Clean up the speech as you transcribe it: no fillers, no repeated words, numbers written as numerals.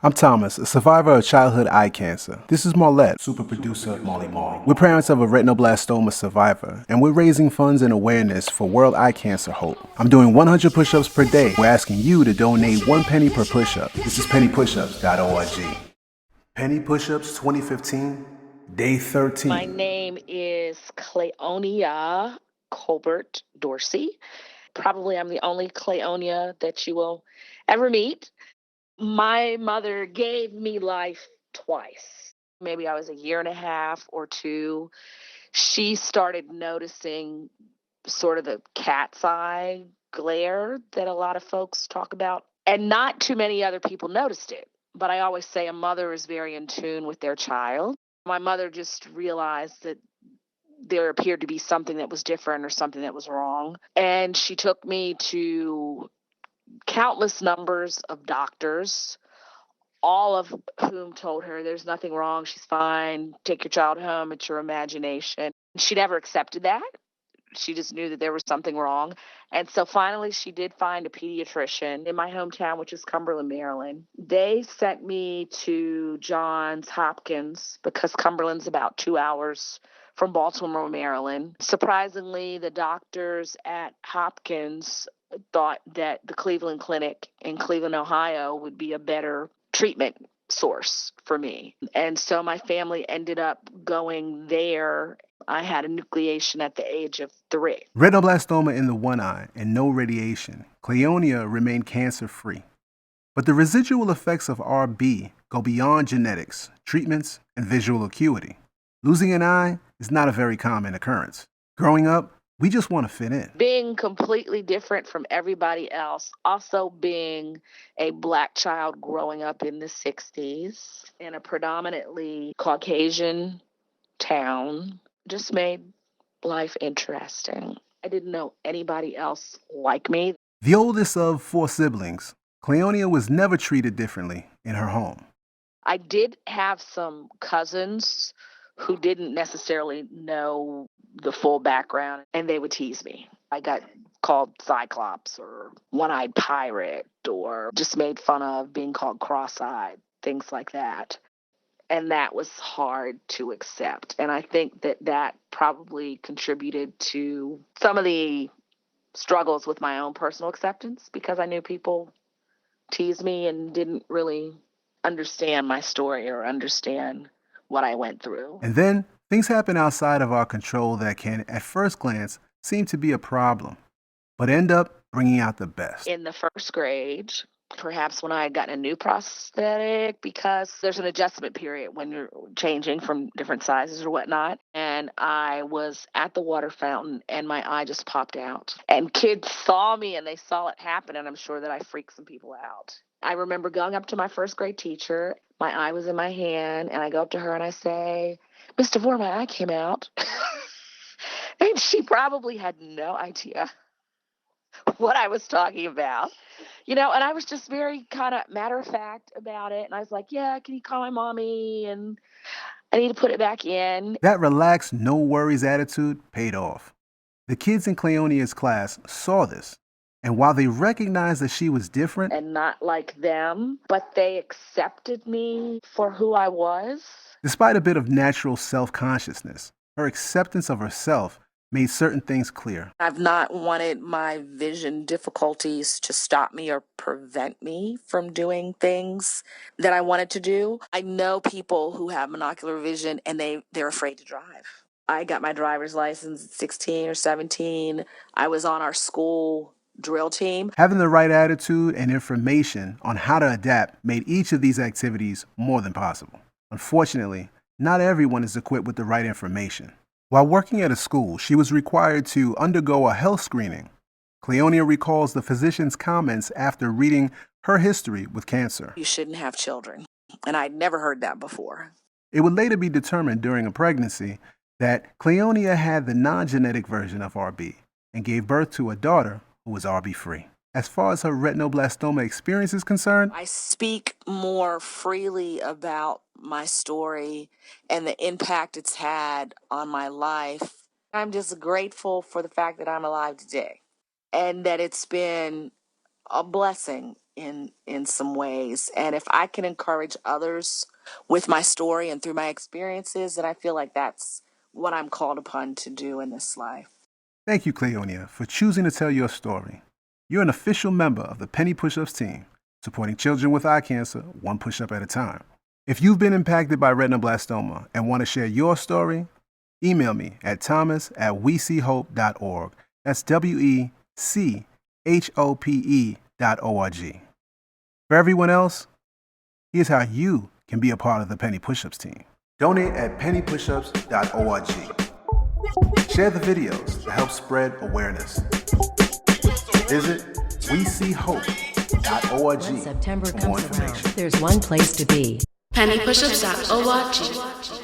I'm Thomas, a survivor of childhood eye cancer. This is Marlette, super producer Molly Mall. We're parents of a retinoblastoma survivor, and we're raising funds and awareness for World Eye Cancer Hope. I'm doing 100 push-ups per day. We're asking you to donate 1 penny per push-up. This is pennypushups.org. Penny Push-Ups 2015, Day 13. My name is Clayonia Colbert Dorsey. Probably I'm the only Clayonia that you will ever meet. My mother gave me life twice. Maybe I was a year and a half or two. She started noticing sort of the cat's eye glare that a lot of folks talk about, and not too many other people noticed it. But I always say a mother is very in tune with their child. My mother just realized that there appeared to be something that was different or something that was wrong. And she took me to countless numbers of doctors, all of whom told her there's nothing wrong, she's fine, take your child home, it's your imagination. She never accepted that. She just knew that there was something wrong. And so finally, she did find a pediatrician in my hometown, which is Cumberland, Maryland. They sent me to Johns Hopkins because Cumberland's about 2 hours from Baltimore, Maryland. Surprisingly, the doctors at Hopkins thought that the Cleveland Clinic in Cleveland, Ohio would be a better treatment source for me. And so my family ended up going there. I had a nucleation at the age of 3. Retinoblastoma in the one eye and no radiation. Clayonia remained cancer-free. But the residual effects of RB go beyond genetics, treatments, and visual acuity. Losing an eye is not a very common occurrence. Growing up, we just want to fit in. Being completely different from everybody else, also being a Black child growing up in the 60s in a predominantly Caucasian town, just made life interesting. I didn't know anybody else like me. The oldest of 4 siblings, Clayonia was never treated differently in her home. I did have some cousins who didn't necessarily know the full background, and they would tease me. I got called Cyclops or One-Eyed Pirate, or just made fun of being called cross-eyed, things like that. And that was hard to accept. And I think that that probably contributed to some of the struggles with my own personal acceptance, because I knew people teased me and didn't really understand my story or understand what I went through. And then things happen outside of our control that can, at first glance, seem to be a problem, but end up bringing out the best. In the first grade, perhaps when I had gotten a new prosthetic, because there's an adjustment period when you're changing from different sizes or whatnot. And I was at the water fountain and my eye just popped out. And kids saw me and they saw it happen. And I'm sure that I freaked some people out. I remember going up to my first grade teacher. My eye was in my hand. And I go up to her and I say, "Miss DeVore, my eye came out." And she probably had no idea what I was talking about. And I was just very kind of matter of fact about it. And I was like, "Yeah, can you call my mommy? And I need to put it back in." That relaxed, no worries attitude paid off. The kids in Clayonia's class saw this, and while they recognized that she was different and not like them, but they accepted me for who I was. Despite a bit of natural self-consciousness, her acceptance of herself made certain things clear. I've not wanted my vision difficulties to stop me or prevent me from doing things that I wanted to do. I know people who have monocular vision and they're afraid to drive. I got my driver's license at 16 or 17. I was on our school drill team. Having the right attitude and information on how to adapt made each of these activities more than possible. Unfortunately, not everyone is equipped with the right information. While working at a school, she was required to undergo a health screening. Clayonia recalls the physician's comments after reading her history with cancer. "You shouldn't have children." And I'd never heard that before. It would later be determined during a pregnancy that Clayonia had the non-genetic version of RB and gave birth to a daughter who was RB-free. As far as her retinoblastoma experience is concerned, I speak more freely about my story and the impact it's had on my life. I'm just grateful for the fact that I'm alive today and that it's been a blessing in some ways. And if I can encourage others with my story and through my experiences, then I feel like that's what I'm called upon to do in this life. Thank you, Clayonia, for choosing to tell your story. You're an official member of the Penny Push-Ups team, supporting children with eye cancer one push-up at a time. If you've been impacted by retinoblastoma and want to share your story, email me at thomas@weseehope.org. That's WECHOPE.org. For everyone else, here's how you can be a part of the Penny Push-Ups team. Donate at pennypushups.org. Share the videos to help spread awareness. Visit weseehope.org When September for more comes around, information. there's one place to be. pennypushups.org.